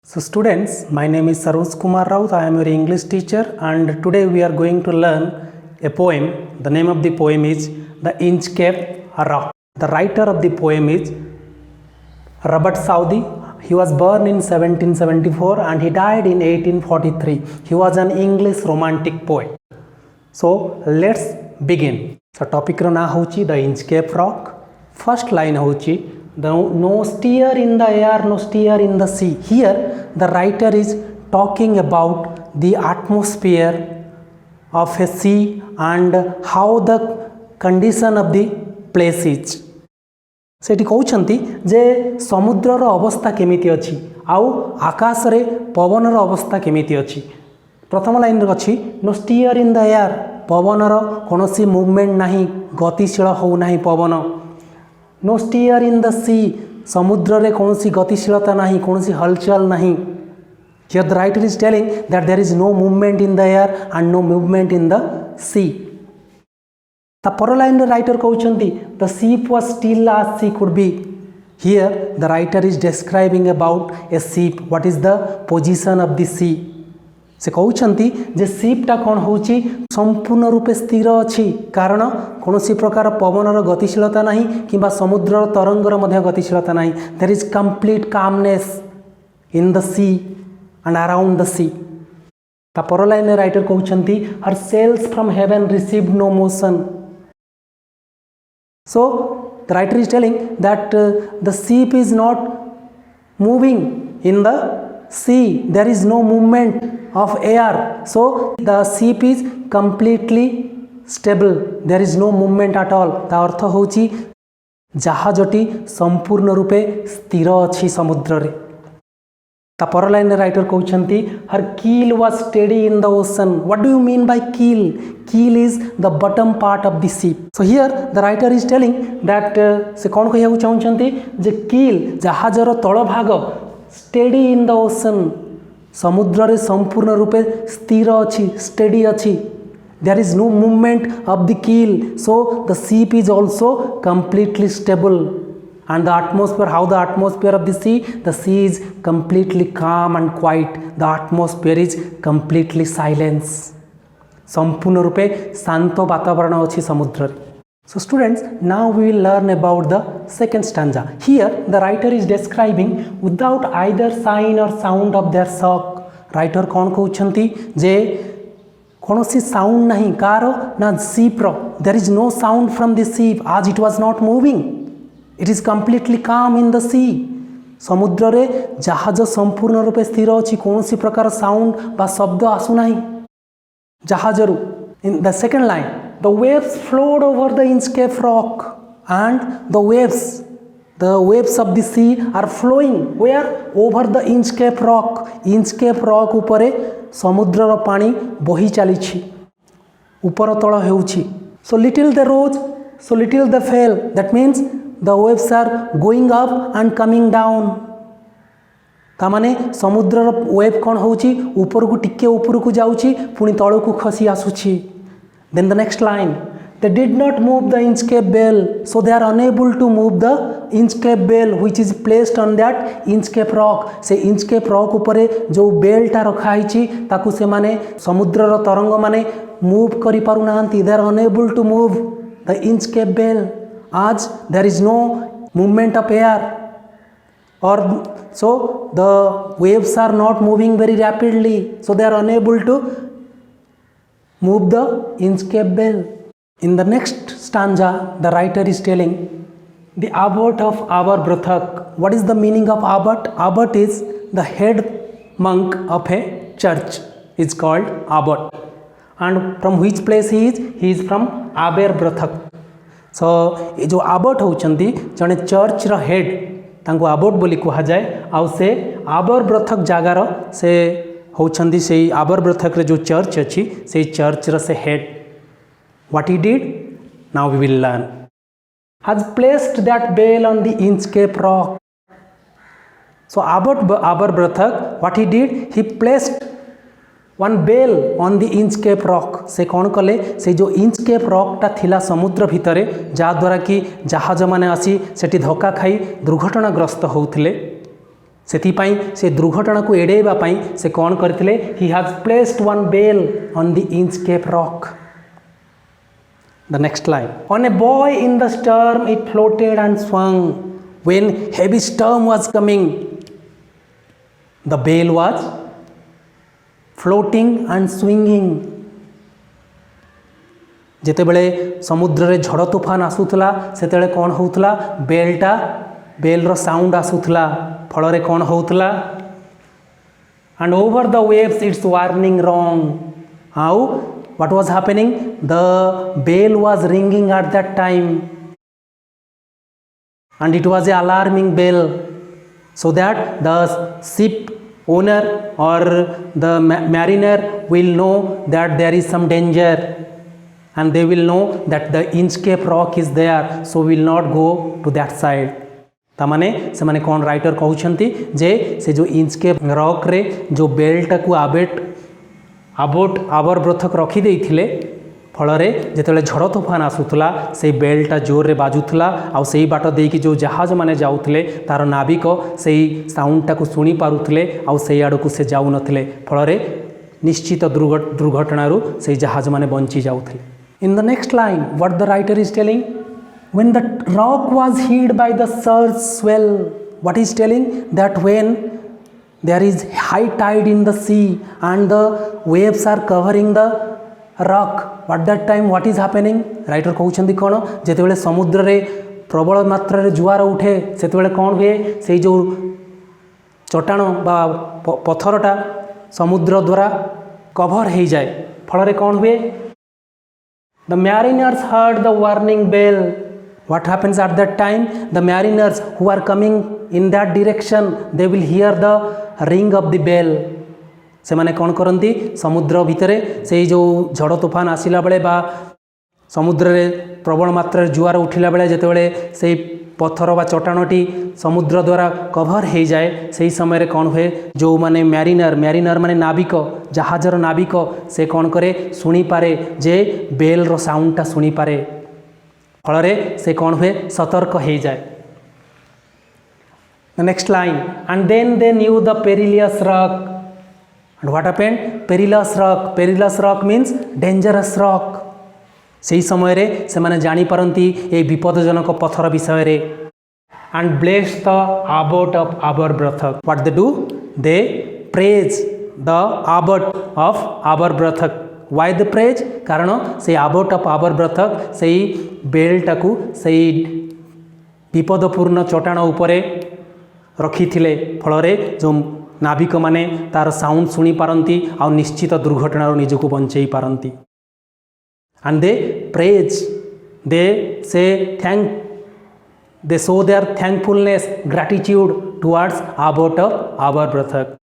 So students, my name is Saroj Kumar Raut. I am your English teacher and today we are going to learn a poem. The name of the poem is The Inchcape Rock. The writer of the poem is Robert Southey. He was born in 1774 and he died in 1843. He was an English romantic poet. So let's begin. So topic ro na hochi The Inchcape Rock. First line hochi no steer in the air, no steer in the sea. Here the writer is talking about the atmosphere of a sea and how the condition of the place is. सेठी कहउछंती जे समुद्रर अवस्था केमिति अछि आउ आकाश रे पवनर अवस्था केमिति अछि. प्रथम line अछि no stir in the air. पवनर कोनोसी मूवमेंट नाही, गतिशील हो नाही पवन. No stir in the sea. समुद्र रे कोनोसी गतिशीलता नाही, कोनोसी हलचल नाही. Here the writer is telling that there is no movement in the air and no movement in the sea. पर लाइन राइटर कहउछंती the ship was still as she could be. Here the writer is describing about a ship. What is the position of the sea? से कहउछंती जे ship टा कोन होची संपूर्ण रूपे स्थिर अछि कारण कोनोसी प्रकार पवनर गतिशीलता नाही किबा समुद्रर तरंगर मध्ये गतिशीलता नाही. There is complete calmness in the sea and around the sea. पर लाइन राइटर कहउछंती her sails from heaven received no motion. So the writer is telling that the ship is not moving in the sea. There is no movement of air. So the ship is completely stable. There is no movement at all. ता अर्थ होची जहाजटी संपूर्ण रूपे स्थिर अछि समुद्र रे. ता पर line writer कहउछंती her keel was steady in the ocean. What do you mean by keel? Keel is the bottom part of the ship. So here the writer is telling that से कोन कहउ चाहउछंती जे keel जहाजर तळ भाग steady in the ocean. समुद्र रे संपूर्ण रूपे स्थिर अछि, steady अछि. There is no movement of the keel. So the ship is also completely stable. And the atmosphere, how the atmosphere of the sea is completely calm and quiet. The atmosphere is completely silence. संपूर्ण रूपे शांत वातावरण अछि समुद्र रे. So students, now we will learn about the second stanza. Here the writer is describing without either sign or sound of their shock. Writer कोन कहउछंती जे कोनोसी sound नहीं कार ना शिप रो. There is no sound from the ship as it was not moving. It is completely calm in the sea. समुद्र रे जहाज संपूर्ण रूपे स्थिर अछि, कोनोसी प्रकार साउंड बा शब्द आसु नाही जहाजरु. In the second line, the waves flowed over the Inchcape Rock and the waves of the sea are flowing where over the Inchcape Rock. Inchcape Rock उपरे समुद्रर पानी बही चलीछि, ऊपर तळ हेउछि. So little they rose, so little they fell. That means the waves are going up and coming down. तामाने समुद्रर wave कोन होउछि ऊपर को टिके ऊपर को जाउछि पुनी तळ को खसी आसुछि. Then the next line, they did not move the Inchcape bell, so they are unable to move the Inchcape bell which is placed on that Inchcape Rock. से Inchcape Rock उपरे जो बेल टा रखा हिछि ताकू से माने समुद्रर तरंग माने मूव करि पारु नाहंती. They are unable to move the Inchcape bell as there is no movement of air, or so the waves are not moving very rapidly, so they are unable to move the Inchcape bell. In the next stanza the writer is telling the abbot of Aberbrothock. What is the meaning of abbot? Abbot is the head monk of a church. It's called abbot. And from which place he is? He is from Aberbrothock. So ये जो आबट होचंती जने church रो head तांको आबट बोली कहा जाए. आउ से आबरब्रथक जागार से होचंती से आबरब्रथक रे जो चर्च अछि से चर्च रो से head. What he did? Now we will learn. Has placed that bell on the Inchcape Rock. So Aberbrothock, what he did? He placed one bell on the Inchcape Rock. से कौन कले से जो Inchcape Rock टा थिला समुद्र भितरे जा द्वारा कि जहाज माने आसी सेठी धक्का खाई दुर्घटनाग्रस्त होउथिले. सेथिपाई से दुर्घटना को एड़ेबा पाई से कौन करथिले he has placed one bell on the Inchcape rock. The next line. On a buoy in the storm it floated and swung. When heavy storm was coming, the bale was floating and swinging. ଯେତେବେଳେ ସମୁଦ୍ରରେ ଝଡ଼ ତୋଫାନ ଆସୁଥିଲା ସେତେବେଳେ କ'ଣ ହେଉଥିଲା ବେଲ୍ର sound ଆସୁଥିଲା ଫଳରେ କ'ଣ ହେଉଥିଲା and over the waves it's warning wrong. ଆଉ what was happening? The bell was ringing at that time and it was an alarming bell so that the ship owner or the mariner will know that there is some danger and they will know that the Inchcape rock is there, so will not go to that side. तामाने से माने कौन writer कहउछंती जे से जो Inchcape rock रे जो बेल्टा को आबोट आबरब्रथक रखी देइथिले फଳରେ ଯେତେବେଳେ ଝଡ଼ ତୋଫାନ ଆସୁଥିଲା ସେଇ ବେଲ୍ଟା ଜୋରରେ ବାଜୁଥିଲା ଆଉ ସେଇ ବାଟ ଦେଇକି ଯେଉଁ ଜାହାଜ ମାନେ ଯାଉଥିଲେ ତାର ନାବିକ ସେଇ ସାଉଣ୍ଡଟାକୁ ଶୁଣି ପାରୁଥିଲେ ଆଉ ସେଇ ଆଡ଼କୁ ସେ ଯାଉନଥିଲେ ଫଳରେ ନିଶ୍ଚିତ ଦୁର୍ଘଟଣାରୁ ସେଇ ଜାହାଜ ମାନେ ବଞ୍ଚି ଯାଉଥିଲେ. In the next line, what the writer is telling, when the rock was hid by the surge swell, what is telling that when there is high tide in the sea and the waves are covering the rock, at that time what is happening? Writer कहउछंती कोन जेतेबेले समुद्र रे प्रबल मात्रा रे जुआर उठे सेतेबेले कोन हुए सेई जो चट्टाण बा पत्थरटा समुद्र द्वारा कभर हो जाए फल कौन हुए the mariners heard the warning bell. What happens at that time? The mariners who are coming in that direction, they will hear the ring of the bell. से माने कौन करती समुद्र भितर से जो झड़ तूफान आसला बेले बा समुद्र रे प्रबल मात्रा जुआर उठिला बेले जेतेबेले से पत्थर बा चट्टाणटी समुद्र द्वारा कभर हो जाए से समय कौन हुए जो माने मैरिनर माने नाविक जहाजर नाविक से कौन करे शुणी पारे जे बेल्र साउंडटा शुणी पारे फल से कौन हुए सतर्क हो जाए. Next line and then they knew the perilous rock. And what happened? Perilous rock means dangerous rock. से समय रे से माने जानी पारंती ए विपदजनक पत्थर विषय रे. And bless the abbot of Aberbrothok. What they do? They praise the abbot of Aberbrothok. Why the praise? कारण से आबोट ऑफ आबरब्रथक से बेल्टाकू से विपदपूर्ण चट्टाण उपरे रखी थिले फल जो नाविक माने तार साउंड शुणी पारंती आ निश्चित दुर्घटना निजको बंचई पारंती. And they praise, they say they show their thankfulness, gratitude towards Abbot of Aberbrothock.